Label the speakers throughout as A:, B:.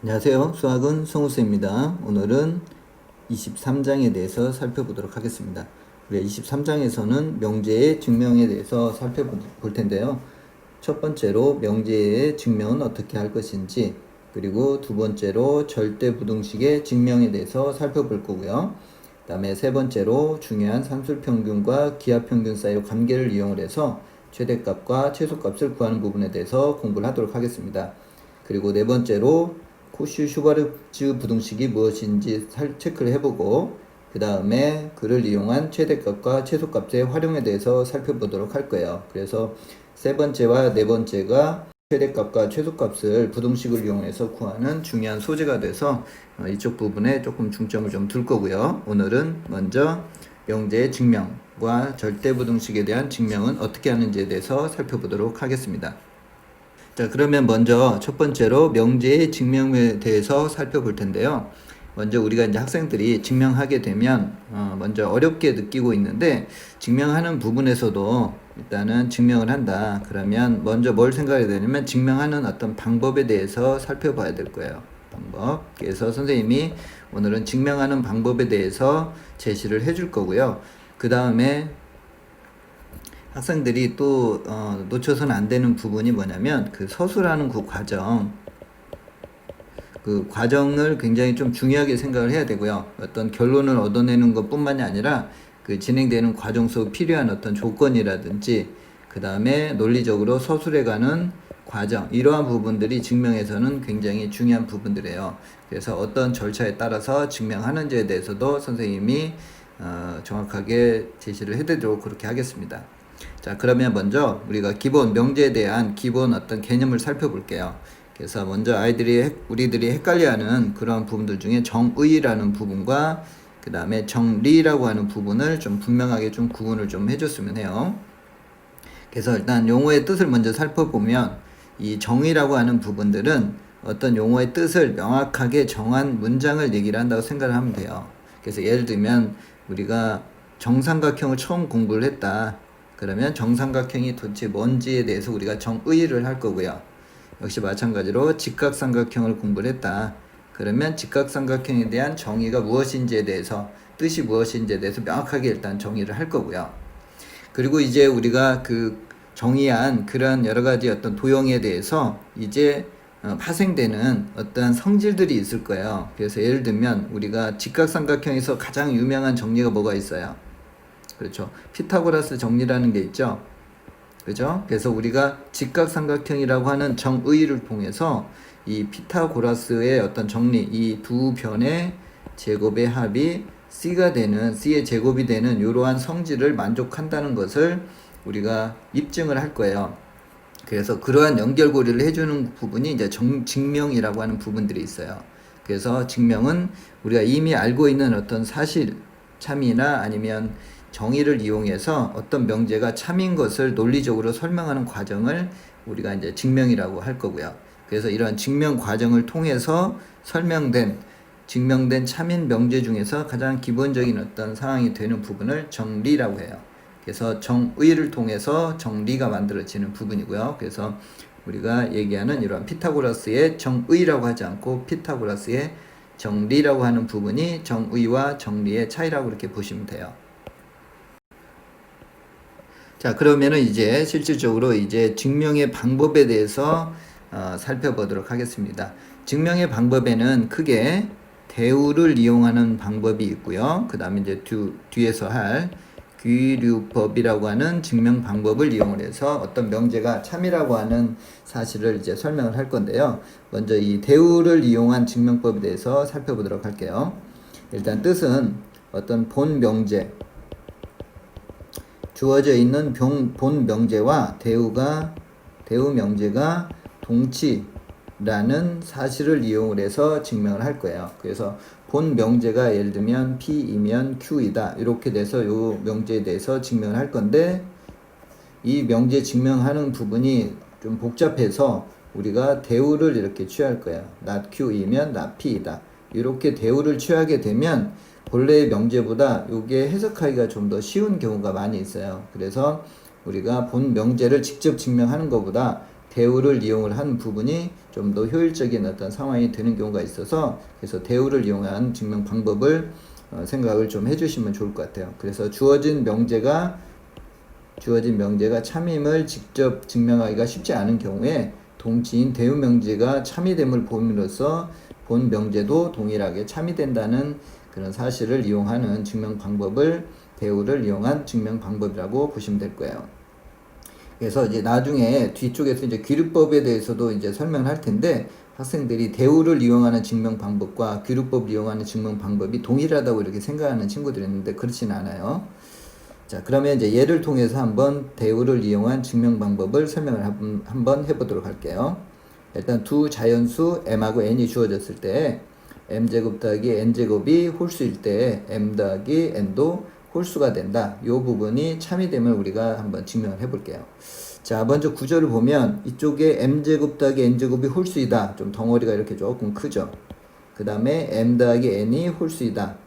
A: 안녕하세요. 수학은 성우쌤입니다. 오늘은 23장에 대해서 살펴보도록 하겠습니다. 우리가 23장에서는 명제의 증명에 대해서 살펴볼 텐데요. 첫 번째로 명제의 증명은 어떻게 할 것인지, 그리고 두 번째로 절대부등식의 증명에 대해서 살펴볼 거고요. 그 다음에 세 번째로 중요한 산술평균과 기하평균 사이의 관계를 이용을 해서 최대값과 최소값을 구하는 부분에 대해서 공부를 하도록 하겠습니다. 그리고 네 번째로 코슈-슈바르츠 부등식이 무엇인지 체크를 해보고, 그 다음에 그를 이용한 최대값과 최소값의 활용에 대해서 살펴보도록 할 거예요. 그래서 세 번째와 네 번째가 최대값과 최소값을 부등식을 이용해서 구하는 중요한 소재가 돼서 이쪽 부분에 조금 중점을 좀 둘 거고요. 오늘은 먼저 명제의 증명과 절대부등식에 대한 증명은 어떻게 하는지에 대해서 살펴보도록 하겠습니다. 자, 그러면 먼저 첫 번째로 명제의 증명에 대해서 살펴볼 텐데요. 먼저 우리가 이제 학생들이 증명하게 되면 먼저 어렵게 느끼고 있는데, 증명하는 부분에서도 일단은 증명을 한다. 그러면 먼저 뭘 생각해야 되냐면 증명하는 어떤 방법에 대해서 살펴봐야 될 거예요. 방법. 그래서 선생님이 오늘은 증명하는 방법에 대해서 제시를 해줄 거고요. 그 다음에 학생들이 또 놓쳐서는 안 되는 부분이 뭐냐면 그 서술하는 그 과정을 굉장히 좀 중요하게 생각을 해야 되고요. 어떤 결론을 얻어내는 것뿐만이 아니라 그 진행되는 과정 속 필요한 어떤 조건이라든지, 그 다음에 논리적으로 서술해가는 과정, 이러한 부분들이 증명에서는 굉장히 중요한 부분들이에요. 그래서 어떤 절차에 따라서 증명하는지에 대해서도 선생님이 정확하게 제시를 해드리도록 그렇게 하겠습니다. 자, 그러면 먼저 우리가 기본 명제에 대한 기본 어떤 개념을 살펴볼게요. 그래서 먼저 우리들이 헷갈려하는 그런 부분들 중에 정의라는 부분과 그 다음에 정리라고 하는 부분을 좀 분명하게 좀 구분을 좀 해줬으면 해요. 그래서 일단 용어의 뜻을 먼저 살펴보면, 이 정의라고 하는 부분들은 어떤 용어의 뜻을 명확하게 정한 문장을 얘기를 한다고 생각을 하면 돼요. 그래서 예를 들면 우리가 정삼각형을 처음 공부를 했다. 그러면 정삼각형이 도대체 뭔지에 대해서 우리가 정의를 할 거고요. 역시 마찬가지로 직각삼각형을 공부를 했다. 그러면 직각삼각형에 대한 정의가 무엇인지에 대해서, 뜻이 무엇인지에 대해서 명확하게 일단 정의를 할 거고요. 그리고 이제 우리가 그 정의한 그런 여러 가지 어떤 도형에 대해서 이제 파생되는 어떤 성질들이 있을 거예요. 그래서 예를 들면 우리가 직각삼각형에서 가장 유명한 정리가 뭐가 있어요? 그렇죠. 피타고라스 정리라는 게 있죠. 그죠? 그래서 우리가 직각삼각형이라고 하는 정의를 통해서 이 피타고라스의 어떤 정리, 이 두 변의 제곱의 합이 C의 제곱이 되는 이러한 성질을 만족한다는 것을 우리가 입증을 할 거예요. 그래서 그러한 연결고리를 해주는 부분이 이제 증명이라고 하는 부분들이 있어요. 그래서 증명은 우리가 이미 알고 있는 어떤 사실, 참이나 아니면 정의를 이용해서 어떤 명제가 참인 것을 논리적으로 설명하는 과정을 우리가 이제 증명이라고 할 거고요. 그래서 이러한 증명 과정을 통해서 증명된 참인 명제 중에서 가장 기본적인 어떤 상황이 되는 부분을 정리라고 해요. 그래서 정의를 통해서 정리가 만들어지는 부분이고요. 그래서 우리가 얘기하는 이러한 피타고라스의 정의라고 하지 않고 피타고라스의 정리라고 하는 부분이 정의와 정리의 차이라고 이렇게 보시면 돼요. 자, 그러면은 이제 실질적으로 이제 증명의 방법에 대해서 살펴보도록 하겠습니다. 증명의 방법에는 크게 대우를 이용하는 방법이 있고요. 그 다음에 이제 뒤에서 할 귀류법이라고 하는 증명 방법을 이용을 해서 어떤 명제가 참이라고 하는 사실을 이제 설명을 할 건데요. 먼저 이 대우를 이용한 증명법에 대해서 살펴보도록 할게요. 일단 뜻은 어떤 본 명제, 주어져 있는 본 명제와 대우 명제가 동치라는 사실을 이용을 해서 증명을 할 거예요. 그래서 본 명제가 예를 들면 P이면 Q이다. 이렇게 돼서 이 명제에 대해서 증명을 할 건데, 이 명제 증명하는 부분이 좀 복잡해서 우리가 대우를 이렇게 취할 거예요. not Q이면 not P이다. 이렇게 대우를 취하게 되면 본래의 명제보다 이게 해석하기가 좀 더 쉬운 경우가 많이 있어요. 그래서 우리가 본 명제를 직접 증명하는 것보다 대우를 이용을 한 부분이 좀 더 효율적인 어떤 상황이 되는 경우가 있어서, 그래서 대우를 이용한 증명 방법을 생각을 좀 해주시면 좋을 것 같아요. 그래서 주어진 명제가 참임을 직접 증명하기가 쉽지 않은 경우에 동치인 대우 명제가 참이됨을 봄으로써 본 명제도 동일하게 참이된다는 그런 사실을 이용하는 증명 방법을 대우를 이용한 증명 방법이라고 보시면 될 거예요. 그래서 이제 나중에 뒤쪽에서 이제 귀류법에 대해서도 이제 설명을 할 텐데, 학생들이 대우를 이용하는 증명 방법과 귀류법을 이용하는 증명 방법이 동일하다고 이렇게 생각하는 친구들이 있는데 그렇지는 않아요. 자, 그러면 이제 예를 통해서 한번 대우를 이용한 증명 방법을 설명을 한번 해보도록 할게요. 일단 두 자연수 m하고 n이 주어졌을 때 m제곱 더하기 n제곱이 홀수일 때 m 더하기 n도 홀수가 된다. 이 부분이 참이 되면 우리가 한번 증명을 해볼게요. 자, 먼저 구조를 보면 이쪽에 m제곱 더하기 n제곱이 홀수이다. 좀 덩어리가 이렇게 조금 크죠. 그 다음에 m 더하기 n이 홀수이다.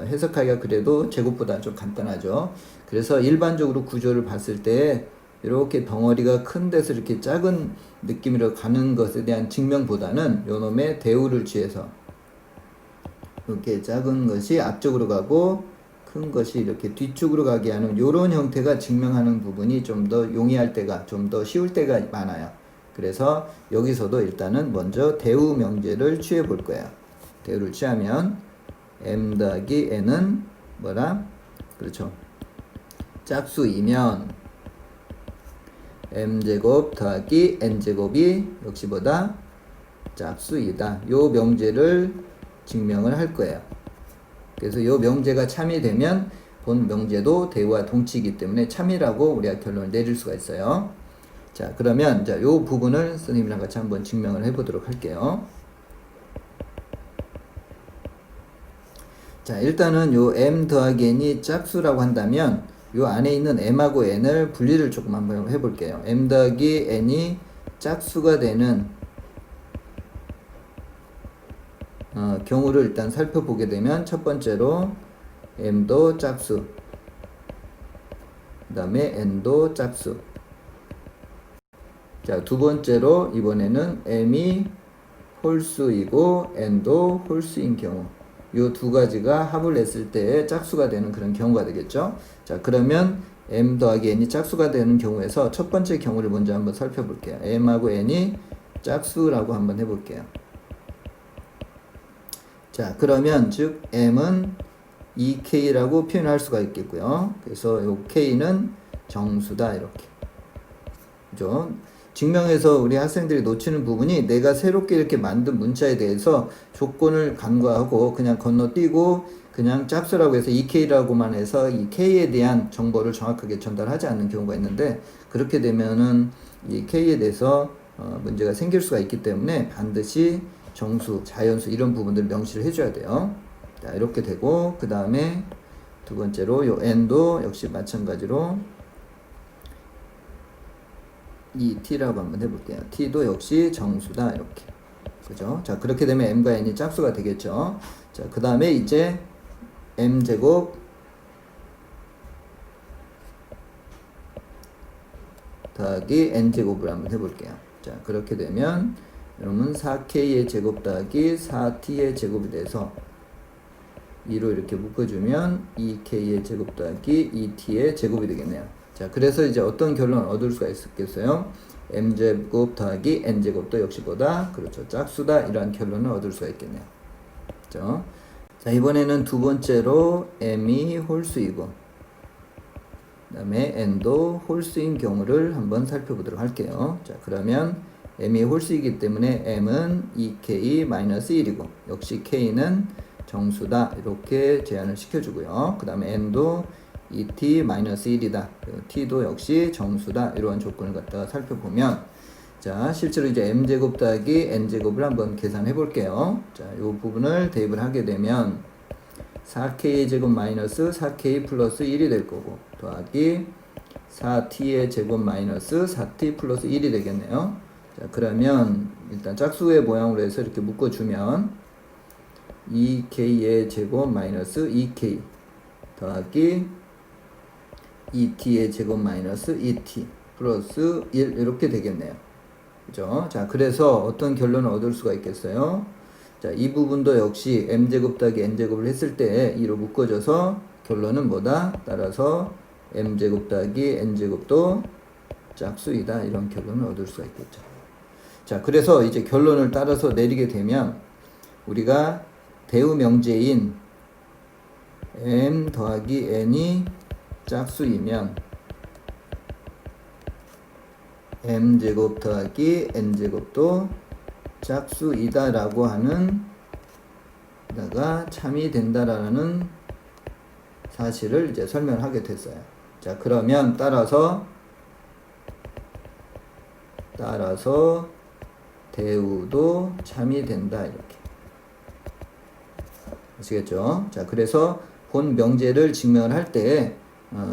A: 해석하기가 그래도 제곱보다 좀 간단하죠. 그래서 일반적으로 구조를 봤을 때 이렇게 덩어리가 큰 데서 이렇게 작은 느낌으로 가는 것에 대한 증명보다는 요놈의 대우를 취해서 이렇게 작은 것이 앞쪽으로 가고 큰 것이 이렇게 뒤쪽으로 가게 하는 이런 형태가 증명하는 부분이 좀 더 용이할 때가, 좀 더 쉬울 때가 많아요. 그래서 여기서도 일단은 먼저 대우 명제를 취해 볼 거예요. 대우를 취하면 m 더하기 n은 뭐라? 그렇죠. 짝수이면 m제곱 더하기 n제곱이 역시 뭐다? 짝수이다. 요 명제를 증명을 할 거예요. 그래서 이 명제가 참이 되면 본 명제도 대우와 동치이기 때문에 참이라고 우리가 결론을 내릴 수가 있어요. 자, 그러면 이 부분을 선생님이랑 같이 한번 증명을 해보도록 할게요. 자, 일단은 요 m 더하기 n이 짝수라고 한다면 요 안에 있는 m하고 n을 분리를 조금 한번 해볼게요. m 더하기 n이 짝수가 되는 경우를 일단 살펴보게 되면 첫 번째로 m도 짝수, 그 다음에 n도 짝수. 자, 두 번째로 이번에는 m이 홀수이고 n도 홀수인 경우, 이 두 가지가 합을 냈을 때 짝수가 되는 그런 경우가 되겠죠. 자, 그러면 m 더하기 n이 짝수가 되는 경우에서 첫 번째 경우를 먼저 한번 살펴볼게요. m하고 n이 짝수라고 한번 해볼게요. 자, 그러면 즉 m은 2k라고 표현할 수가 있겠고요. 그래서 요 k는 정수다, 이렇게. 그죠? 증명에서 우리 학생들이 놓치는 부분이 내가 새롭게 이렇게 만든 문자에 대해서 조건을 간과하고 그냥 건너뛰고 그냥 짝수라고 해서 2k라고만 해서 이 k에 대한 정보를 정확하게 전달하지 않는 경우가 있는데, 그렇게 되면은 이 k에 대해서 문제가 생길 수가 있기 때문에 반드시 정수, 자연수 이런 부분들을 명시를 해줘야 돼요. 자, 이렇게 되고 그 다음에 두 번째로 요 n도 역시 마찬가지로 이 t라고 한번 해볼게요. t도 역시 정수다, 이렇게. 그죠? 자, 그렇게 되면 m과 n이 짝수가 되겠죠. 자, 그 다음에 이제 m제곱 더하기 n제곱을 한번 해볼게요. 자, 그렇게 되면 여러분 4k의 제곱 더하기 4t의 제곱이 돼서 2로 이렇게 묶어주면 2k의 제곱 더하기 2t의 제곱이 되겠네요. 자, 그래서 이제 어떤 결론을 얻을 수가 있겠어요? m제곱 더하기 n제곱도 역시 보다, 그렇죠, 짝수다, 이러한 결론을 얻을 수가 있겠네요. 그렇죠? 자, 이번에는 두 번째로 m이 홀수이고 그 다음에 n도 홀수인 경우를 한번 살펴보도록 할게요. 자, 그러면 m이 홀수이기 때문에 m은 2k-1이고 역시 k는 정수다, 이렇게 제한을 시켜주고요. 그 다음에 n도 2t-1이다. t도 역시 정수다. 이러한 조건을 갖다가 살펴보면, 자, 실제로 이제 m제곱 더하기 n제곱을 한번 계산해 볼게요. 자, 이 부분을 대입을 하게 되면 4k의 제곱 마이너스 4k 플러스 1이 될 거고, 더하기 4t의 제곱 마이너스 4t 플러스 1이 되겠네요. 자, 그러면 일단 짝수의 모양으로 해서 이렇게 묶어주면 2k의 제곱 마이너스 2k 더하기 2t의 제곱 마이너스 2t 플러스 1 이렇게 되겠네요. 그죠? 자, 그래서 어떤 결론을 얻을 수가 있겠어요? 자, 이 부분도 역시 m제곱 더하기 n제곱을 했을 때 2로 묶어져서 결론은 뭐다? 따라서 m제곱 더하기 n제곱도 짝수이다. 이런 결론을 얻을 수가 있겠죠. 자, 그래서 이제 결론을 따라서 내리게 되면 우리가 대우 명제인 m 더하기 n이 짝수이면 m제곱 더하기 n제곱도 짝수이다 라고 하는 다가 참이 된다라는 사실을 이제 설명하게 됐어요. 자, 그러면 따라서 대우도 참이 된다 이렇게 아시겠죠? 자, 그래서 본 명제를 증명을 할 때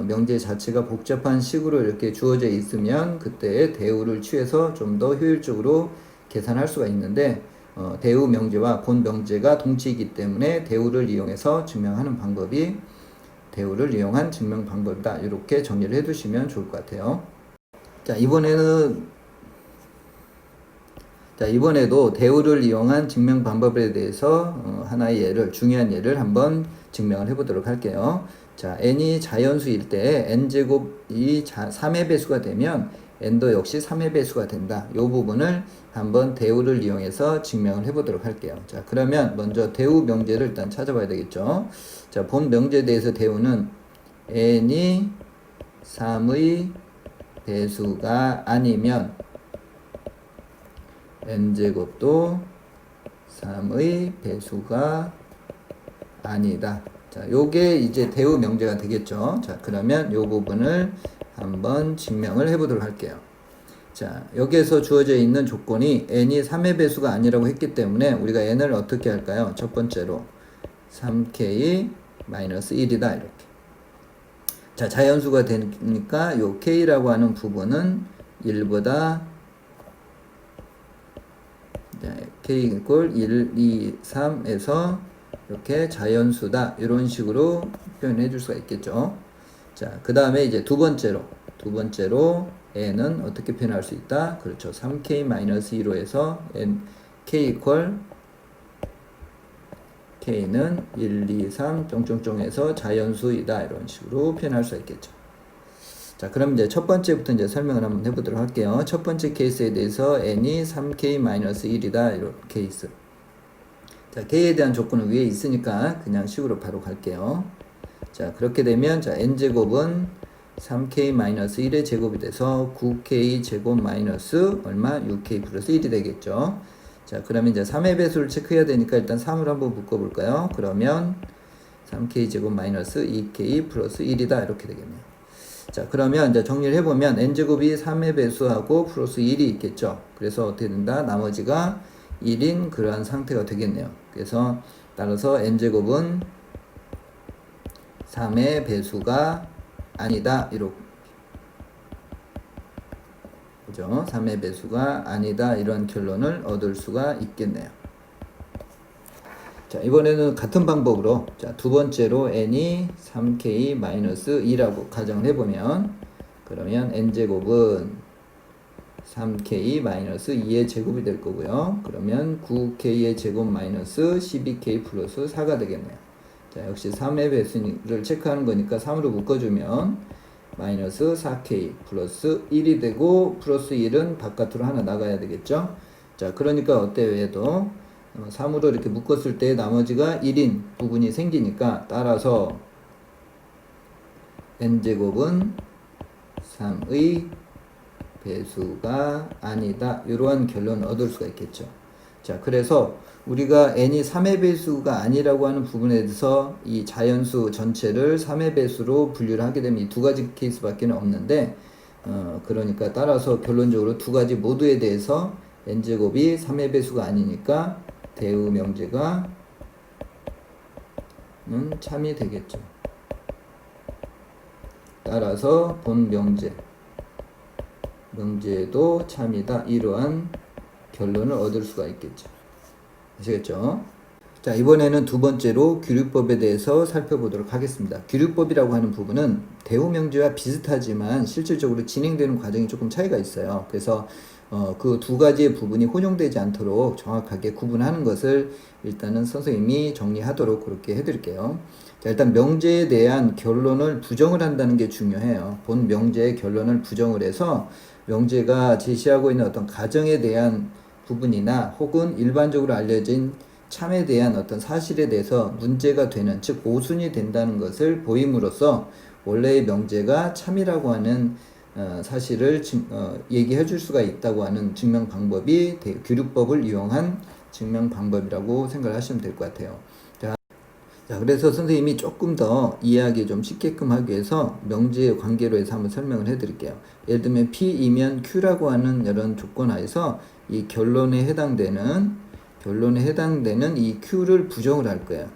A: 명제 자체가 복잡한 식으로 이렇게 주어져 있으면 그때 대우를 취해서 좀 더 효율적으로 계산할 수가 있는데 대우 명제와 본 명제가 동치이기 때문에 대우를 이용해서 증명하는 방법이 대우를 이용한 증명 방법이다. 이렇게 정리를 해 두시면 좋을 것 같아요. 자, 이번에도 대우를 이용한 증명 방법에 대해서 하나의 예를, 중요한 예를 한번 증명을 해보도록 할게요. 자, n이 자연수일 때 n제곱이 3의 배수가 되면 n도 역시 3의 배수가 된다. 이 부분을 한번 대우를 이용해서 증명을 해보도록 할게요. 자, 그러면 먼저 대우 명제를 일단 찾아봐야 되겠죠. 자, 본 명제에 대해서 대우는 n이 3의 배수가 아니면 n제곱도 3의 배수가 아니다. 자, 요게 이제 대우 명제가 되겠죠. 자, 그러면 요 부분을 한번 증명을 해보도록 할게요. 자, 여기에서 주어져 있는 조건이 n이 3의 배수가 아니라고 했기 때문에 우리가 n을 어떻게 할까요? 첫 번째로 3k-1이다 이렇게. 자, 자연수가 되니까 요 k라고 하는 부분은 1보다 k 이퀄 1, 2, 3에서 이렇게 자연수다 이런 식으로 표현해 줄 수가 있겠죠. 자, 그 다음에 이제 두 번째로 n은 어떻게 표현할 수 있다? 그렇죠. 3k-2로 해서 n k 이퀄 k는 1, 2, 3 쫑쫑쫑해서 자연수이다 이런 식으로 표현할 수 있겠죠. 자, 그럼 이제 첫 번째부터 이제 설명을 한번 해보도록 할게요. 첫 번째 케이스에 대해서 n이 3k-1이다 이런 케이스. 자, k에 대한 조건은 위에 있으니까 그냥 식으로 바로 갈게요. 자, 그렇게 되면 자, n제곱은 3k-1의 제곱이 돼서 9k 제곱 마이너스 얼마? 6k 플러스 1이 되겠죠. 자, 그러면 이제 3의 배수를 체크해야 되니까 일단 3으로 한번 묶어볼까요? 그러면 3k 제곱 마이너스 2k 플러스 1이다 이렇게 되겠네요. 자, 그러면 이제 정리를 해보면 n제곱이 3의 배수하고 플러스 1이 있겠죠. 그래서 어떻게 된다? 나머지가 1인 그러한 상태가 되겠네요. 그래서 따라서 n제곱은 3의 배수가 아니다. 이렇게. 그죠? 3의 배수가 아니다. 이런 결론을 얻을 수가 있겠네요. 자, 이번에는 같은 방법으로 자, 두 번째로 n이 3k-2라고 가정을 해보면 그러면 n제곱은 3k-2의 제곱이 될 거고요. 그러면 9k의 제곱 마이너스 12k 플러스 4가 되겠네요. 자, 역시 3의 배수를 체크하는 거니까 3으로 묶어주면 마이너스 4k 플러스 1이 되고 플러스 1은 바깥으로 하나 나가야 되겠죠. 자, 그러니까 어때요? 얘도 3으로 이렇게 묶었을 때 나머지가 1인 부분이 생기니까 따라서 n제곱은 3의 배수가 아니다. 이러한 결론을 얻을 수가 있겠죠. 자, 그래서 우리가 n이 3의 배수가 아니라고 하는 부분에 대해서 이 자연수 전체를 3의 배수로 분류를 하게 되면 이 두 가지 케이스밖에 없는데 그러니까 따라서 결론적으로 두 가지 모두에 대해서 n제곱이 3의 배수가 아니니까 대우 명제가 참이 되겠죠. 따라서 본 명제도 참이다. 이러한 결론을 얻을 수가 있겠죠. 아시겠죠? 자, 이번에는 두 번째로 규律법에 대해서 살펴보도록 하겠습니다. 규律법이라고 하는 부분은 대우 명제와 비슷하지만 실질적으로 진행되는 과정이 조금 차이가 있어요. 그래서 그 두 가지의 부분이 혼용되지 않도록 정확하게 구분하는 것을 일단은 선생님이 정리하도록 그렇게 해드릴게요. 자, 일단 명제에 대한 결론을 부정을 한다는 게 중요해요. 본 명제의 결론을 부정을 해서 명제가 제시하고 있는 어떤 가정에 대한 부분이나 혹은 일반적으로 알려진 참에 대한 어떤 사실에 대해서 문제가 되는, 즉 모순이 된다는 것을 보임으로써 원래의 명제가 참이라고 하는 사실을 얘기해 줄 수가 있다고 하는 증명 방법이 규律법을 이용한 증명 방법이라고 생각을 하시면 될 것 같아요. 자, 그래서 선생님이 조금 더 이해하기 좀 쉽게끔 하기 위해서 명제의 관계로 해서 한번 설명을 해 드릴게요. 예를 들면 P이면 Q라고 하는 이런 조건 하에서 이 결론에 해당되는 이 Q를 부정을 할 거예요.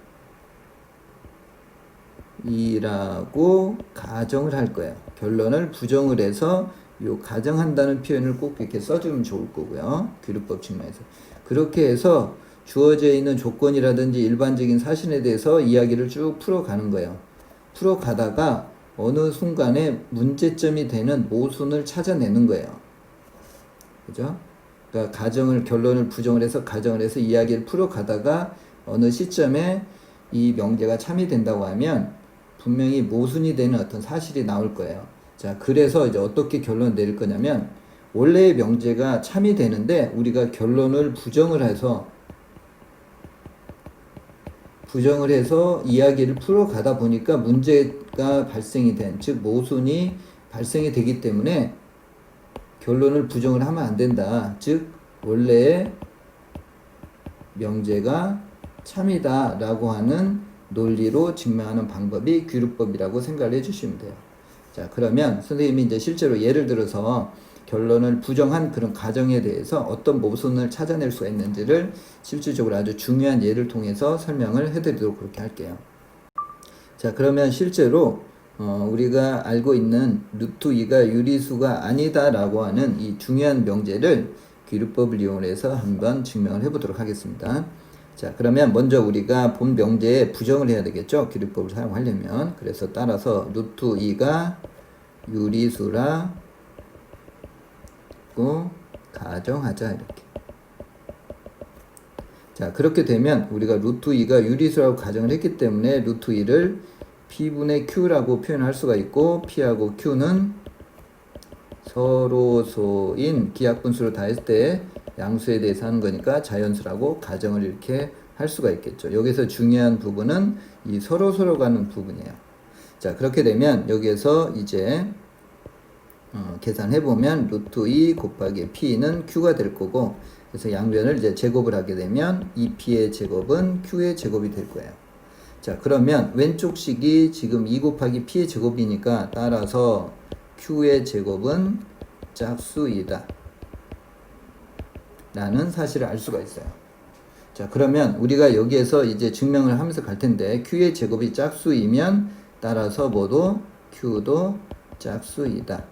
A: 이라고 가정을 할 거예요. 결론을 부정을 해서 요 가정한다는 표현을 꼭 이렇게 써주면 좋을 거고요. 규律법 측면에서. 그렇게 해서 주어져 있는 조건이라든지 일반적인 사실에 대해서 이야기를 쭉 풀어가는 거예요. 풀어가다가 어느 순간에 문제점이 되는 모순을 찾아내는 거예요. 그죠? 그러니까 결론을 부정을 해서 가정을 해서 이야기를 풀어가다가 어느 시점에 이 명제가 참이 된다고 하면 분명히 모순이 되는 어떤 사실이 나올 거예요. 자, 그래서 이제 어떻게 결론을 내릴 거냐면 원래의 명제가 참이 되는데 우리가 결론을 부정을 해서 이야기를 풀어가다 보니까 문제가 발생이 즉 모순이 발생이 되기 때문에 결론을 부정을 하면 안 된다. 즉 원래의 명제가 참이다 라고 하는 논리로 증명하는 방법이 규律법이라고 생각을 해주시면 돼요. 자, 그러면 선생님이 이제 실제로 예를 들어서 결론을 부정한 그런 가정에 대해서 어떤 모순을 찾아낼 수가 있는지를 실질적으로 아주 중요한 예를 통해서 설명을 해드리도록 그렇게 할게요. 자, 그러면 실제로 우리가 알고 있는 루트 2가 유리수가 아니다 라고 하는 이 중요한 명제를 규律법을 이용해서 한번 증명을 해보도록 하겠습니다. 자, 그러면 먼저 우리가 본 명제에 부정을 해야 되겠죠? 규律법을 사용하려면. 그래서 따라서 루트 2가 유리수라고 가정하자 이렇게. 자, 그렇게 되면 우리가 루트 2가 유리수라고 가정을 했기 때문에 루트 2를 P분의 Q라고 표현할 수가 있고 P하고 Q는 서로소인 기하분수를 다했을 때 양수에 대해서 하는 거니까 자연수라고 가정을 이렇게 할 수가 있겠죠. 여기서 중요한 부분은 이 서로서로 가는 부분이에요. 자, 그렇게 되면 여기에서 이제 계산해보면 루트 2 곱하기 P는 Q가 될 거고, 그래서 양변을 이제 제곱을 하게 되면 2P의 제곱은 Q의 제곱이 될 거예요. 자, 그러면 왼쪽 식이 지금 2 곱하기 P의 제곱이니까 따라서 Q의 제곱은 짝수이다 라는 사실을 알 수가 있어요. 자, 그러면 우리가 여기에서 이제 증명을 하면서 갈 텐데 Q의 제곱이 짝수이면 따라서 뭐도 Q도 짝수이다.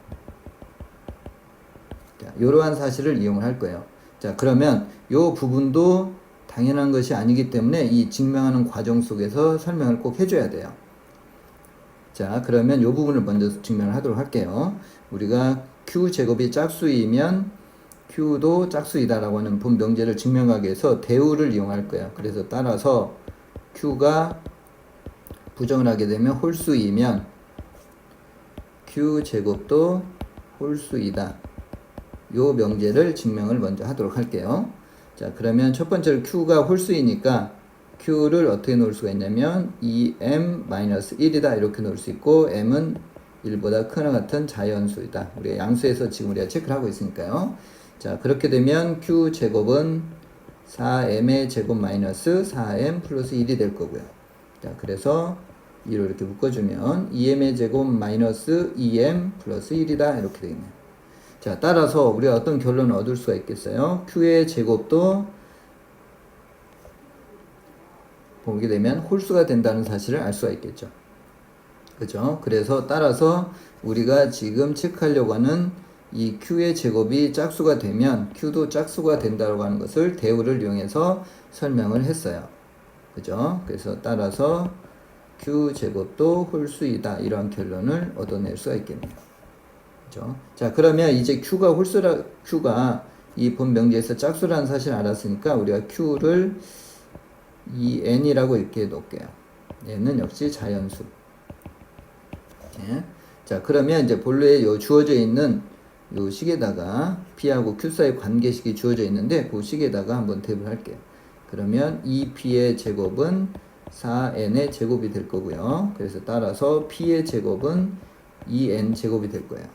A: 자, 이러한 사실을 이용을 할 거예요. 자, 그러면 이 부분도 당연한 것이 아니기 때문에 이 증명하는 과정 속에서 설명을 꼭 해줘야 돼요. 자, 그러면 이 부분을 먼저 증명을 하도록 할게요. 우리가 Q제곱이 짝수이면 Q도 짝수이다라고 하는 본 명제를 증명하기 위해서 대우를 이용할 거예요. 그래서 따라서 Q가 부정을 하게 되면 홀수이면 Q제곱도 홀수이다. 요 명제를 증명을 먼저 하도록 할게요. 자, 그러면 첫 번째로 Q가 홀수이니까 Q를 어떻게 놓을 수가 있냐면 2m-1이다 이렇게 놓을 수 있고 m은 1보다 크나 같은 자연수이다. 우리가 양수에서 지금 우리가 체크를 하고 있으니까요. 자, 그렇게 되면 Q제곱은 4m의 제곱 마이너스 4m 플러스 1이 될 거고요. 자, 그래서 2로 이렇게 묶어주면 2m의 제곱 마이너스 2m 플러스 1이다 이렇게 되겠네요. 자, 따라서 우리가 어떤 결론을 얻을 수가 있겠어요? Q의 제곱도 보게 되면 홀수가 된다는 사실을 알 수가 있겠죠. 그죠? 그래서 따라서 우리가 지금 체크하려고 하는 이 Q의 제곱이 짝수가 되면 Q도 짝수가 된다고 하는 것을 대우를 이용해서 설명을 했어요. 그죠? 그래서 따라서 Q 제곱도 홀수이다. 이러한 결론을 얻어낼 수가 있겠네요. 그죠? 자, 그러면 이제 Q가 이 본 명제에서 짝수라는 사실을 알았으니까 우리가 Q를 n이라고 이렇게 놓을게요. n은 역시 자연수. 예. 자, 그러면 이제 본래에 요 주어져 있는 요 식에다가 P하고 Q 사이 관계식이 주어져 있는데 그 식에다가 한번 대입을 할게요. 그러면 2P의 제곱은 4N의 제곱이 될 거고요. 그래서 따라서 P의 제곱은 2N 제곱이 될 거예요.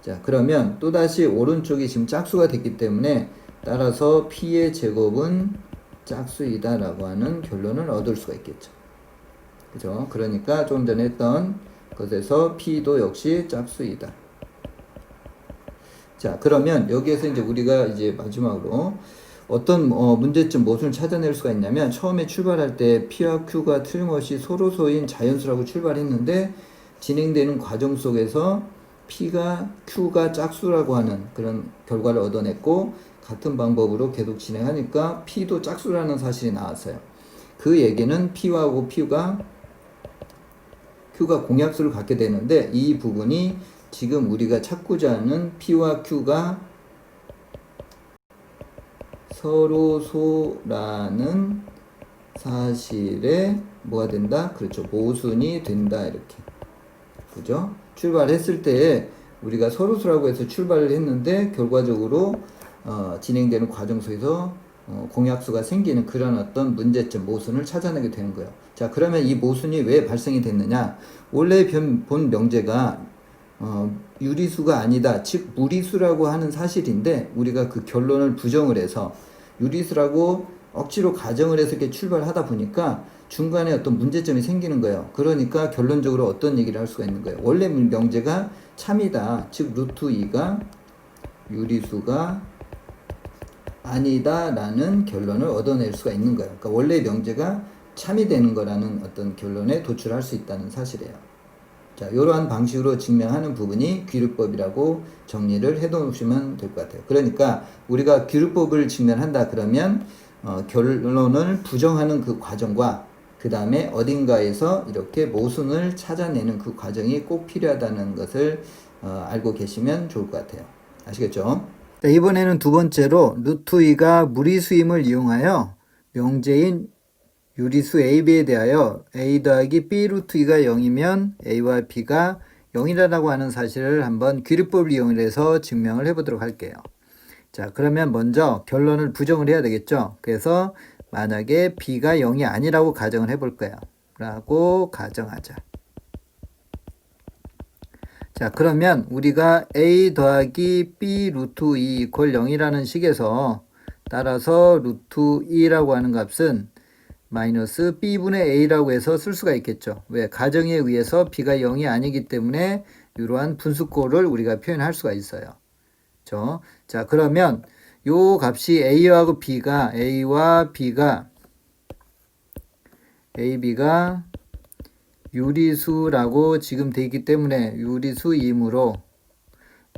A: 자, 그러면 또다시 오른쪽이 지금 짝수가 됐기 때문에 따라서 P의 제곱은 짝수이다 라고 하는 결론을 얻을 수가 있겠죠. 그죠? 그러니까 좀 전에 했던 것에서 P도 역시 짝수이다. 자, 그러면 여기에서 이제 우리가 이제 마지막으로 어떤 문제점 모순을 찾아낼 수가 있냐면 처음에 출발할 때 P와 Q가 틀림없이 서로소인 자연수라고 출발했는데 진행되는 과정 속에서 P가 Q가 짝수라고 하는 그런 결과를 얻어냈고 같은 방법으로 계속 진행하니까 P도 짝수라는 사실이 나왔어요. 그 얘기는 P하고 Q가 공약수를 갖게 되는데 이 부분이 지금 우리가 찾고자 하는 P와 Q가 서로소라는 사실에 뭐가 된다? 그렇죠. 모순이 된다. 이렇게. 그죠? 출발했을 때 우리가 서로소라고 해서 출발을 했는데 결과적으로 진행되는 과정 속에서 공약수가 생기는 그런 어떤 문제점, 모순을 찾아내게 되는 거예요. 자, 그러면 이 모순이 왜 발생이 됐느냐? 원래 본 명제가 유리수가 아니다, 즉 무리수라고 하는 사실인데 우리가 그 결론을 부정을 해서 유리수라고 억지로 가정을 해서 이렇게 출발하다 보니까 중간에 어떤 문제점이 생기는 거예요. 그러니까 결론적으로 어떤 얘기를 할 수가 있는 거예요. 원래 명제가 참이다, 즉 루트 2가 유리수가 아니다 라는 결론을 얻어낼 수가 있는 거예요. 그러니까 원래 명제가 참이 되는 거라는 어떤 결론에 도출할 수 있다는 사실이에요. 자, 이러한 방식으로 증명하는 부분이 귀류법이라고 정리를 해 놓으시면 될 것 같아요. 그러니까 우리가 귀류법을 증명한다 그러면 결론을 부정하는 그 과정과 그 다음에 어딘가에서 이렇게 모순을 찾아내는 그 과정이 꼭 필요하다는 것을 알고 계시면 좋을 것 같아요. 아시겠죠? 자, 이번에는 두 번째로 루트 2가 무리수임을 이용하여 명제인 유리수 AB에 대하여 A 더하기 B 루트 2가 0이면 A와 B가 0이라고 하는 사실을 한번 귀류법을 이용해서 증명을 해보도록 할게요. 자, 그러면 먼저 결론을 부정을 해야 되겠죠. 그래서 만약에 B가 0이 아니라고 가정을 해볼 거예요. 라고 가정하자. 자, 그러면 우리가 A 더하기 B 루트 2 이퀄 0이라는 식에서 따라서 루트 2라고 하는 값은 마이너스 B분의 A라고 해서 쓸 수가 있겠죠. 왜? 가정에 의해서 B가 0이 아니기 때문에 이러한 분수꼴을 우리가 표현할 수가 있어요. 그렇죠? 자, 그러면 요 값이 A와 B가 유리수라고 지금 돼 있기 때문에 유리수이므로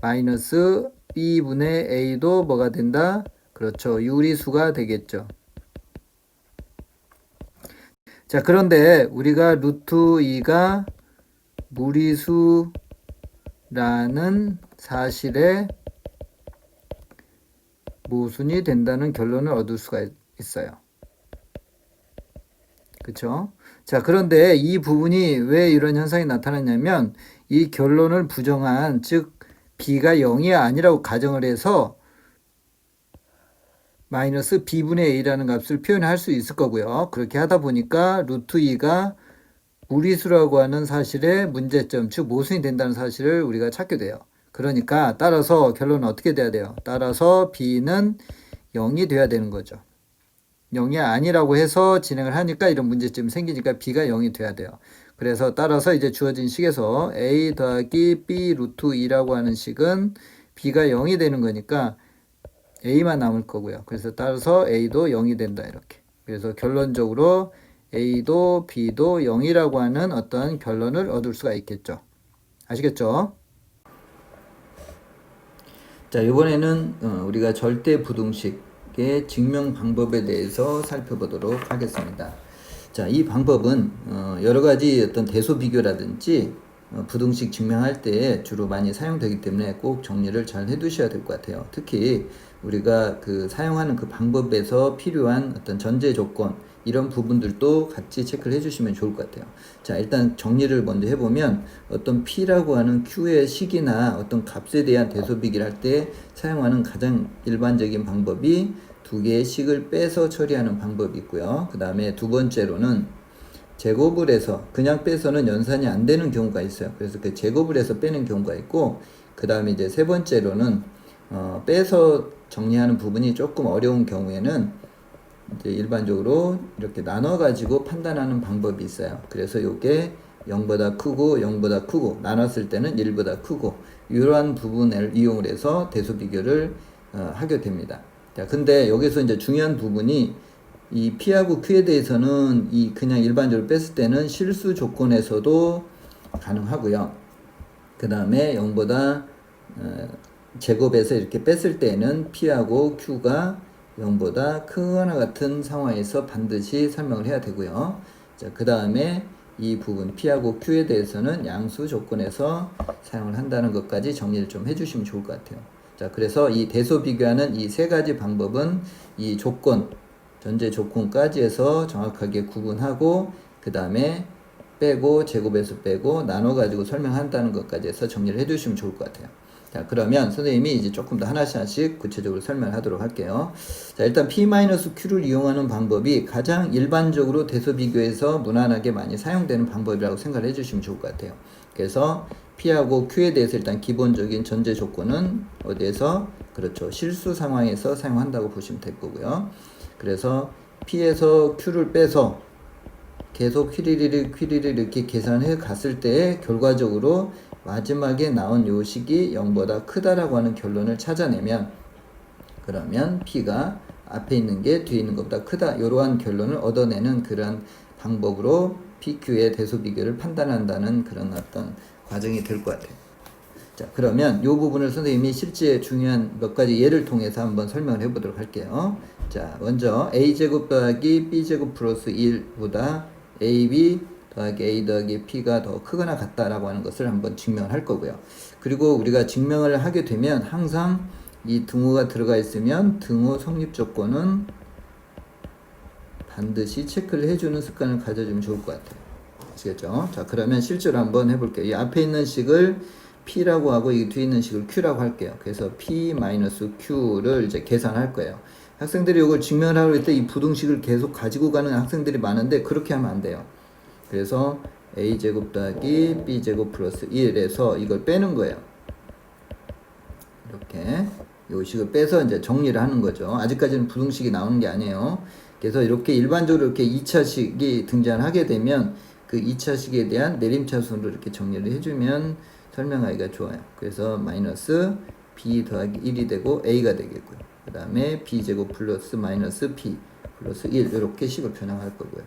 A: 마이너스 B분의 A도 뭐가 된다? 그렇죠. 유리수가 되겠죠. 자, 그런데 우리가 루트 2가 무리수라는 사실에 모순이 된다는 결론을 얻을 수가 있어요. 그쵸? 자, 그런데 이 부분이 왜 이런 현상이 나타났냐면 이 결론을 부정한, 즉 B가 0이 아니라고 가정을 해서 마이너스 B분의 A라는 값을 표현할 수 있을 거고요. 그렇게 하다 보니까 루트 2가 무리수라고 하는 사실의 문제점, 즉 모순이 된다는 사실을 우리가 찾게 돼요. 그러니까 따라서 결론은 어떻게 돼야 돼요? 따라서 B는 0이 돼야 되는 거죠. 0이 아니라고 해서 진행을 하니까 이런 문제점이 생기니까 B가 0이 돼야 돼요. 그래서 따라서 이제 주어진 식에서 A 더하기 B 루트 2라고 하는 식은 B가 0이 되는 거니까 A만 남을 거고요. 그래서 따라서 A도 0이 된다. 이렇게. 그래서 결론적으로 A도 B도 0이라고 하는 어떤 결론을 얻을 수가 있겠죠. 아시겠죠? 자, 이번에는 우리가 절대 부등식의 증명 방법에 대해서 살펴보도록 하겠습니다. 자, 이 방법은 여러 가지 어떤 대소 비교라든지 부등식 증명할 때 주로 많이 사용되기 때문에 꼭 정리를 잘 해두셔야 될 것 같아요. 특히 우리가 그 사용하는 그 방법에서 필요한 어떤 전제 조건 이런 부분들도 같이 체크를 해주시면 좋을 것 같아요. 자, 일단 정리를 먼저 해보면 어떤 P라고 하는 Q의 식이나 어떤 값에 대한 대소비기를 할 때 사용하는 가장 일반적인 방법이 두 개의 식을 빼서 처리하는 방법이 있고요. 그 다음에 두 번째로는 제곱을 해서 그냥 빼서는 연산이 안 되는 경우가 있어요. 그래서 그 제곱을 해서 빼는 경우가 있고, 그 다음에 이제 세 번째로는 빼서 정리하는 부분이 조금 어려운 경우에는 이제 일반적으로 이렇게 나눠 가지고 판단하는 방법이 있어요. 그래서 요게 0보다 크고 0보다 크고 나눴을 때는 1보다 크고 이러한 부분을 이용을 해서 대소 비교를 하게 됩니다. 자, 근데 여기서 이제 중요한 부분이 이 P하고 Q에 대해서는 이 그냥 일반적으로 뺐을 때는 실수 조건에서도 가능하고요. 그 다음에 0보다 제곱해서 이렇게 뺐을 때는 P하고 Q가 0보다 크거나 같은 상황에서 반드시 설명을 해야 되고요. 자, 그 다음에 이 부분 P하고 Q에 대해서는 양수 조건에서 사용을 한다는 것까지 정리를 좀 해주시면 좋을 것 같아요. 자, 그래서 이 대소 비교하는 이 세 가지 방법은 이 조건, 전제 조건까지 해서 정확하게 구분하고 그 다음에 빼고 제곱해서 빼고 나눠 가지고 설명한다는 것까지 해서 정리를 해주시면 좋을 것 같아요. 자, 그러면 선생님이 이제 조금 더 하나씩 구체적으로 설명하도록 할게요. 자, 일단 P-Q를 이용하는 방법이 가장 일반적으로 대소 비교에서 무난하게 많이 사용되는 방법이라고 생각을 해주시면 좋을 것 같아요. 그래서 P하고 Q에 대해서 일단 기본적인 전제 조건은 어디에서? 그렇죠. 실수 상황에서 사용한다고 보시면 될 거고요. 그래서 P에서 Q를 빼서 계속 퀴리리리 이렇게 계산해 갔을 때 결과적으로 마지막에 나온 요 식이 0보다 크다라고 하는 결론을 찾아내면 그러면 P가 앞에 있는 게 뒤에 있는 것보다 크다 이러한 결론을 얻어내는 그런 방법으로 PQ의 대소 비교를 판단한다는 그런 어떤 과정이 될 것 같아요. 자, 그러면 이 부분을 선생님이 실제 중요한 몇 가지 예를 통해서 한번 설명을 해보도록 할게요. 자, 먼저 a제곱 더하기 b제곱 플러스 1보다 ab 더하기 a 더하기 p가 더 크거나 같다라고 하는 것을 한번 증명을 할 거고요. 그리고 우리가 증명을 하게 되면 항상 이 등호가 들어가 있으면 등호 성립 조건은 반드시 체크를 해주는 습관을 가져주면 좋을 것 같아요. 아시겠죠? 자, 그러면 실제로 한번 해볼게요. 이 앞에 있는 식을 P라고 하고 이 뒤에 있는 식을 Q라고 할게요. 그래서 P-Q를 이제 계산할 거예요. 학생들이 이걸 증명을 하려고 할 때 이 부등식을 계속 가지고 가는 학생들이 많은데 그렇게 하면 안 돼요. 그래서 A제곱 더하기 B제곱 플러스 1에서 이걸 빼는 거예요. 이렇게 요 식을 빼서 이제 정리를 하는 거죠. 아직까지는 부등식이 나오는 게 아니에요. 그래서 이렇게 일반적으로 이렇게 2차식이 등장하게 되면 그 2차식에 대한 내림차순으로 이렇게 정리를 해주면 설명하기가 좋아요. 그래서 마이너스 b 더하기 1이 되고 a가 되겠고요. 그 다음에 b제곱 플러스 마이너스 p 플러스 1 이렇게 식을 변형할 거고요.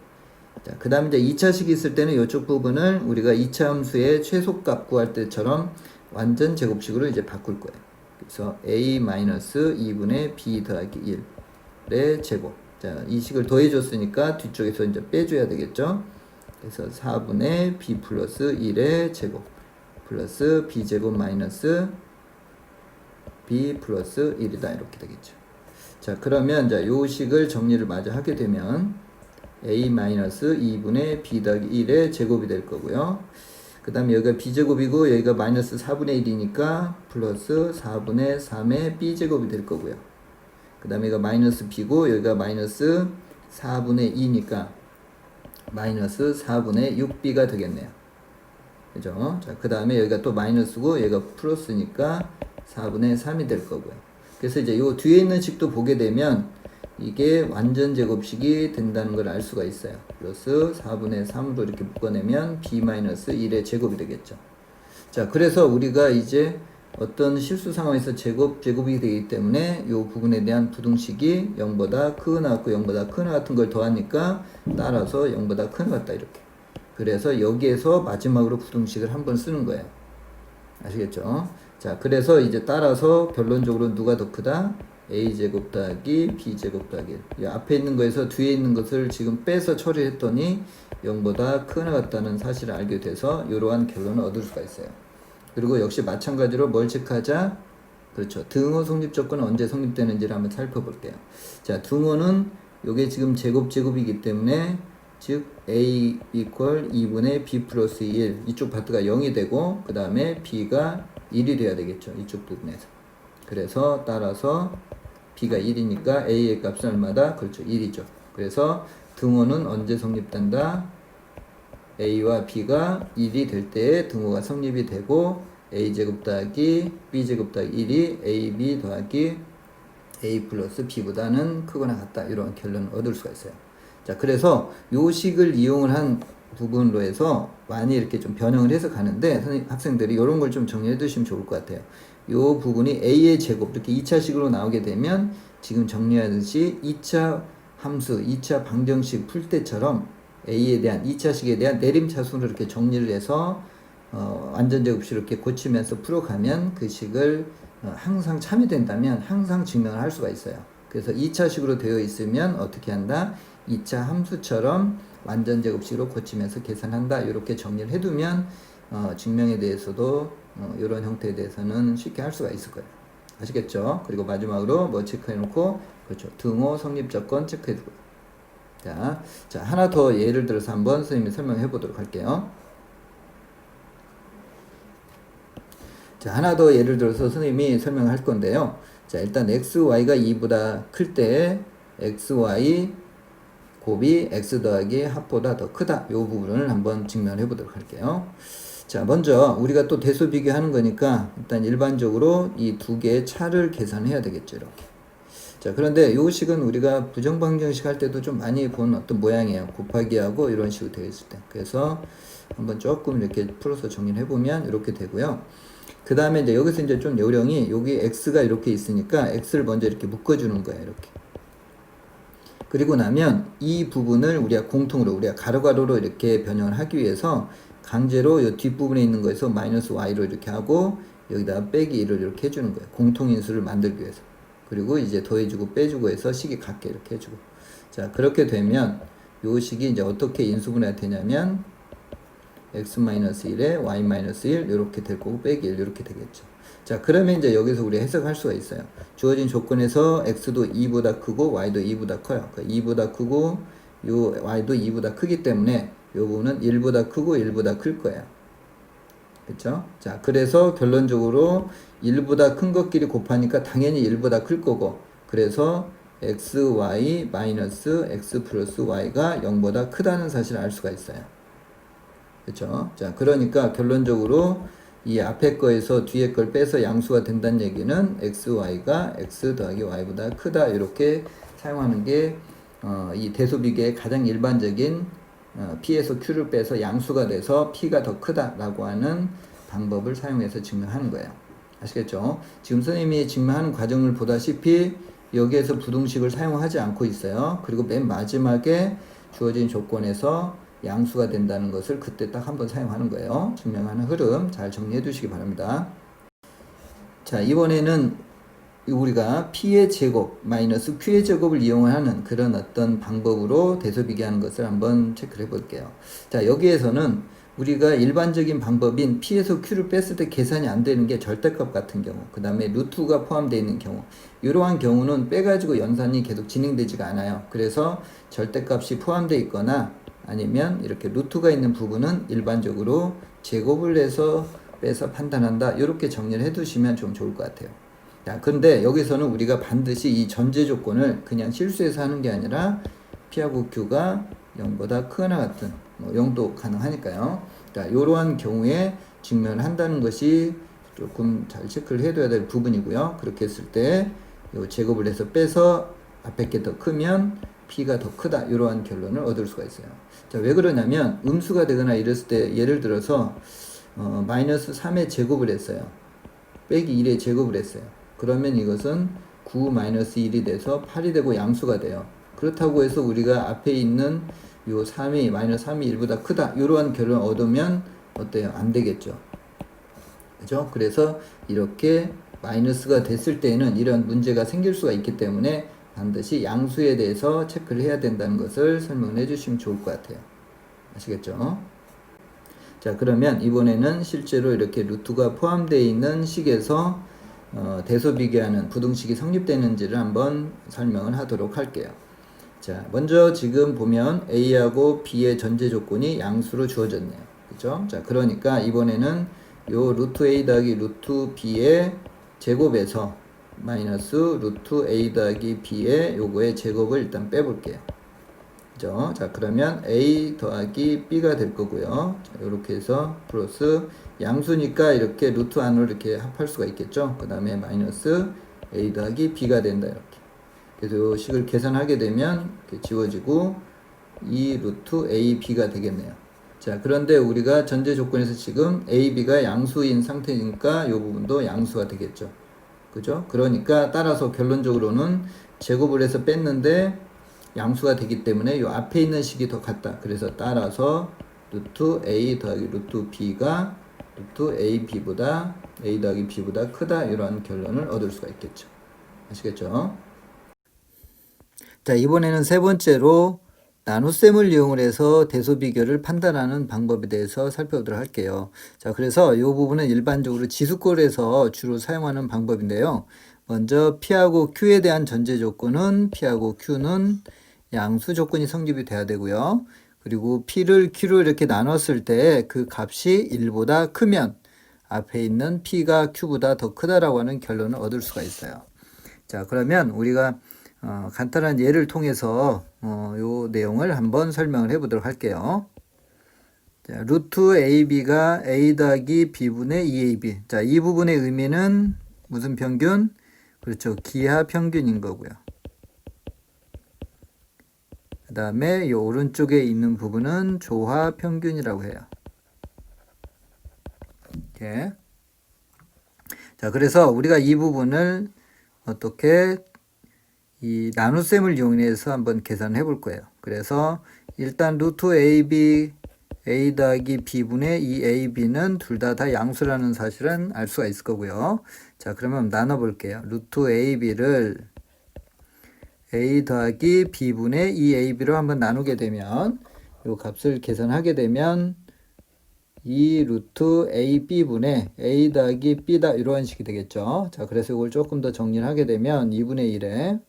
A: 자, 그 다음에 이제 2차식이 있을 때는 이쪽 부분을 우리가 2차 함수의 최소값 구할 때처럼 완전 제곱식으로 이제 바꿀 거예요. 그래서 a 마이너스 2분의 b 더하기 1의 제곱. 자, 이 식을 더해줬으니까 뒤쪽에서 이제 빼줘야 되겠죠. 그래서 4분의 b 플러스 1의 제곱 플러스 b제곱 마이너스 b 플러스 1이다 이렇게 되겠죠. 자, 그러면 자, 요 식을 정리를 마저 하게 되면 a 마이너스 2분의 b 더하기 1의 제곱이 될 거고요. 그 다음에 여기가 b제곱이고 여기가 마이너스 4분의 1이니까 플러스 4분의 3의 b제곱이 될 거고요. 그 다음에 여기가 마이너스 b고 여기가 마이너스 4분의 2니까 마이너스 4분의 6b가 되겠네요. 그죠? 자, 그 다음에 여기가 또 마이너스고 여기가 플러스니까 4분의 3이 될 거고요. 그래서 이제 요 뒤에 있는 식도 보게 되면 이게 완전 제곱식이 된다는 걸 알 수가 있어요. 플러스 4분의 3으로 이렇게 묶어내면 b-1의 제곱이 되겠죠. 자, 그래서 우리가 이제 어떤 실수 상황에서 제곱이 되기 때문에 이 부분에 대한 부등식이 0보다 크거나 같고 0보다 크거나 같은 걸 더하니까 따라서 0보다 크거나 같다 이렇게. 그래서 여기에서 마지막으로 부등식을 한번 쓰는 거예요. 아시겠죠? 자, 그래서 이제 따라서 결론적으로 누가 더 크다? a제곱 더하기 b제곱 더하기 1. 이 앞에 있는 거에서 뒤에 있는 것을 지금 빼서 처리했더니 0보다 크나 같다는 사실을 알게 돼서 이러한 결론을 얻을 수가 있어요. 그리고 역시 마찬가지로 뭘 체크하자? 그렇죠. 등호 성립 조건은 언제 성립되는지를 한번 살펴볼게요. 자, 등호는 요게 지금 제곱이기 때문에 즉 a equal 2분의 b 플러스 1 이쪽 파트가 0이 되고 그 다음에 b가 1이 돼야 되겠죠. 이쪽 부분에서. 그래서 따라서 b가 1이니까 a의 값은 얼마다? 그렇죠. 1이죠. 그래서 등호는 언제 성립된다? a와 b가 1이 될 때에 등호가 성립이 되고 a제곱 더하기 b제곱 더하기 1이 ab 더하기 a 플러스 b보다는 크거나 같다. 이런 결론을 얻을 수가 있어요. 자, 그래서 요 식을 이용을 한 부분으로 해서 많이 이렇게 좀 변형을 해서 가는데 학생들이 이런 걸 좀 정리해 두시면 좋을 것 같아요. 요 부분이 a의 제곱 이렇게 2차식으로 나오게 되면 지금 정리하듯이 2차 함수, 2차 방정식 풀 때처럼 a에 대한 2차식에 대한 내림차순으로 이렇게 정리를 해서 완전제곱식으로 이렇게 고치면서 풀어가면 그 식을 항상 참여된다면 항상 증명을 할 수가 있어요. 그래서 2차식으로 되어 있으면 어떻게 한다? 2차 함수처럼 완전제곱식으로 고치면서 계산한다. 이렇게 정리를 해두면 증명에 대해서도 이런 형태에 대해서는 쉽게 할 수가 있을 거예요. 아시겠죠? 그리고 마지막으로 뭐 체크해놓고 그렇죠. 등호 성립조건 체크해두고 자, 하나 더 예를 들어서 한번 선생님이 설명해 보도록 할게요. 자, 하나 더 예를 들어서 선생님이 설명할 건데요. 자, 일단 x, y가 2보다 클 때 x, y 곱이 x 더하기 합보다 더 크다. 이 부분을 한번 증명해 보도록 할게요. 자, 먼저 우리가 또 대수 비교하는 거니까 일단 일반적으로 이 두 개의 차를 계산해야 되겠죠. 이렇게. 자, 그런데 요 식은 우리가 부정방정식 할 때도 좀 많이 본 어떤 모양이에요. 곱하기하고 이런 식으로 되어 있을 때. 그래서 한번 조금 이렇게 풀어서 정리를 해보면 이렇게 되고요. 그 다음에 이제 여기서 이제 좀 요령이 여기 x가 이렇게 있으니까 x를 먼저 이렇게 묶어주는 거예요. 이렇게. 그리고 나면 이 부분을 우리가 공통으로 우리가 가로가로로 이렇게 변형을 하기 위해서 강제로 이 뒷부분에 있는 거에서 마이너스 y로 이렇게 하고 여기다가 빼기 1을 이렇게 해주는 거예요. 공통인수를 만들기 위해서. 그리고 이제 더해주고 빼주고 해서 식이 같게 이렇게 해주고. 자, 그렇게 되면 요 식이 이제 어떻게 인수분해가 되냐면 x-1에 y-1 이렇게 될 거고 빼기 1 이렇게 되겠죠. 자, 그러면 이제 여기서 우리 해석할 수가 있어요. 주어진 조건에서 x도 2보다 크고 y도 2보다 커요. 그러니까 2보다 크고 요 y도 2보다 크기 때문에 요 부분은 1보다 크고 1보다 클 거예요. 그렇죠? 자, 그래서 결론적으로 1보다 큰 것끼리 곱하니까 당연히 1보다 클 거고 그래서 x, y 마이너스 x 플러스 y가 0보다 크다는 사실을 알 수가 있어요. 그렇죠? 자, 그러니까 결론적으로 이 앞에 거에서 뒤에 걸 빼서 양수가 된다는 얘기는 x, y가 x 더하기 y보다 크다 이렇게 사용하는 게 이 대소비계의 가장 일반적인 p에서 q를 빼서 양수가 돼서 p가 더 크다라고 하는 방법을 사용해서 증명하는 거예요. 아시겠죠? 지금 선생님이 증명하는 과정을 보다시피 여기에서 부등식을 사용하지 않고 있어요. 그리고 맨 마지막에 주어진 조건에서 양수가 된다는 것을 그때 딱 한번 사용하는 거예요. 증명하는 흐름 잘 정리해 두시기 바랍니다. 자, 이번에는 우리가 p의 제곱 마이너스 q의 제곱을 이용하는 그런 어떤 방법으로 대소비계하는 것을 한번 체크를 해 볼게요. 자, 여기에서는 우리가 일반적인 방법인 p에서 q를 뺐을 때 계산이 안 되는 게 절대값 같은 경우, 그 다음에 루트가 포함되어 있는 경우, 이러한 경우는 빼가지고 연산이 계속 진행되지가 않아요. 그래서 절대값이 포함되어 있거나 아니면 이렇게 루트가 있는 부분은 일반적으로 제곱을 해서 빼서 판단한다. 이렇게 정리를 해 두시면 좀 좋을 것 같아요. 자, 근데 여기서는 우리가 반드시 이 전제 조건을 그냥 실수해서 하는 게 아니라 P하고 Q가 0보다 크거나 같은 0도 가능하니까요. 자, 이러한 경우에 증명을 한다는 것이 조금 잘 체크를 해둬야 될 부분이고요. 그렇게 했을 때 제곱을 해서 빼서 앞에 게 더 크면 P가 더 크다. 이러한 결론을 얻을 수가 있어요. 자, 왜 그러냐면 음수가 되거나 이랬을 때 예를 들어서 마이너스 3의 제곱을 했어요. 빼기 1의 제곱을 했어요. 그러면 이것은 9 마이너스 1이 돼서 8이 되고 양수가 돼요. 그렇다고 해서 우리가 앞에 있는 요 3이 마이너스 3이 1보다 크다. 이러한 결론을 얻으면 어때요? 안 되겠죠. 그죠? 그래서 이렇게 마이너스가 됐을 때에는 이런 문제가 생길 수가 있기 때문에 반드시 양수에 대해서 체크를 해야 된다는 것을 설명해 주시면 좋을 것 같아요. 아시겠죠? 자, 그러면 이번에는 실제로 이렇게 루트가 포함되어 있는 식에서 대소비교하는 부등식이 성립되는지를 한번 설명을 하도록 할게요. 자, 먼저 지금 보면 A하고 B의 전제 조건이 양수로 주어졌네요. 그죠? 자, 그러니까 이번에는 요 루트 A 더하기 루트 B의 제곱에서 마이너스 루트 A 더하기 B의 요거의 제곱을 일단 빼볼게요. 그죠? 자, 그러면 A 더하기 B가 될 거고요. 자, 요렇게 해서 플러스 양수니까 이렇게 루트 안으로 이렇게 합할 수가 있겠죠? 그 다음에 마이너스 A 더하기 B가 된다, 이렇게. 그래서 이 식을 계산하게 되면 이렇게 지워지고 2 루트 AB가 되겠네요. 자, 그런데 우리가 전제 조건에서 지금 AB가 양수인 상태니까 이 부분도 양수가 되겠죠. 그죠? 그러니까 따라서 결론적으로는 제곱을 해서 뺐는데 양수가 되기 때문에 이 앞에 있는 식이 더 같다. 그래서 따라서 루트 A 더하기 루트 B가 루트 AB보다 A 더하기 B보다 크다. 이런 결론을 얻을 수가 있겠죠. 아시겠죠? 자, 이번에는 세 번째로 나눗셈을 이용을 해서 대소비교를 판단하는 방법에 대해서 살펴보도록 할게요. 자, 그래서 이 부분은 일반적으로 지수꼴에서 주로 사용하는 방법인데요. 먼저 P하고 Q에 대한 전제 조건은 P하고 Q는 양수 조건이 성립이 돼야 되고요. 그리고 P를 Q로 이렇게 나눴을 때 그 값이 1보다 크면 앞에 있는 P가 Q보다 더 크다라고 하는 결론을 얻을 수가 있어요. 자, 그러면 우리가 간단한 예를 통해서 요 내용을 한번 설명을 해보도록 할게요. 자, 루트 AB가 A 더하기 B분의 2AB. 자, 이 부분의 의미는 무슨 평균? 그렇죠. 기하 평균인 거고요. 그 다음에 이 오른쪽에 있는 부분은 조화 평균이라고 해요. 이렇게. 자, 그래서 우리가 이 부분을 어떻게 이 나눗셈을 이용해서 한번 계산해 볼 거예요. 그래서 일단 루트 AB A 더하기 B분의 2AB는 둘 다 양수라는 사실은 알 수가 있을 거고요. 자, 그러면 나눠 볼게요. 루트 AB를 A 더하기 B분의 2AB로 한번 나누게 되면 이 값을 계산하게 되면 2 루트 AB분의 A 더하기 B다 이러한 식이 되겠죠. 자, 그래서 이걸 조금 더 정리를 하게 되면 2분의 1에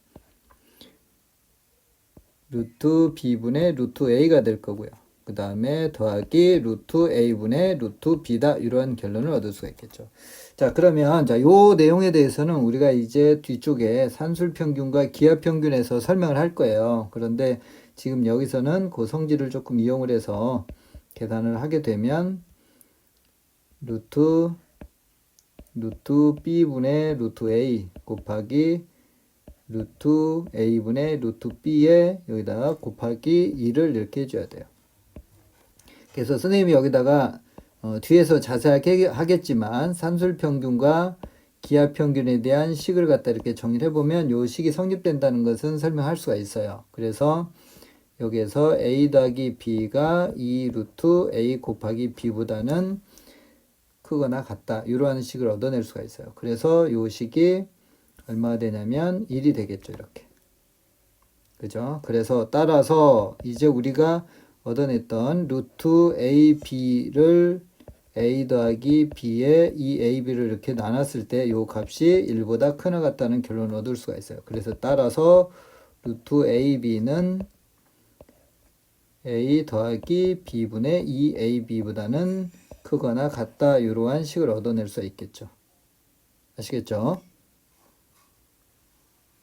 A: 루트 B분의 루트 A가 될 거고요. 그 다음에 더하기 루트 A분의 루트 B다 이러한 결론을 얻을 수가 있겠죠. 자, 그러면 요 내용에 대해서는 우리가 이제 뒤쪽에 산술평균과 기하평균에서 설명을 할 거예요. 그런데 지금 여기서는 그 성질을 조금 이용을 해서 계산을 하게 되면 루트 B분의 루트 A 곱하기 루트 A분의 루트 B에 여기다가 곱하기 2를 이렇게 해줘야 돼요. 그래서 선생님이 여기다가 뒤에서 자세하게 하겠지만 산술평균과 기하평균에 대한 식을 갖다 이렇게 정리를 해보면 요 식이 성립된다는 것은 설명할 수가 있어요. 그래서 여기에서 A 더하기 B가 2 루트 A 곱하기 B보다는 크거나 같다. 이러한 식을 얻어낼 수가 있어요. 그래서 요 식이 얼마가 되냐면 1이 되겠죠. 이렇게. 그죠? 그래서 따라서 이제 우리가 얻어냈던 루트 AB를 A 더하기 B에 이 AB를 이렇게 나눴을 때 요 값이 1보다 크나 같다는 결론을 얻을 수가 있어요. 그래서 따라서 루트 AB는 A 더하기 B분의 2AB보다는 크거나 같다. 이러한 식을 얻어낼 수 있겠죠. 아시겠죠?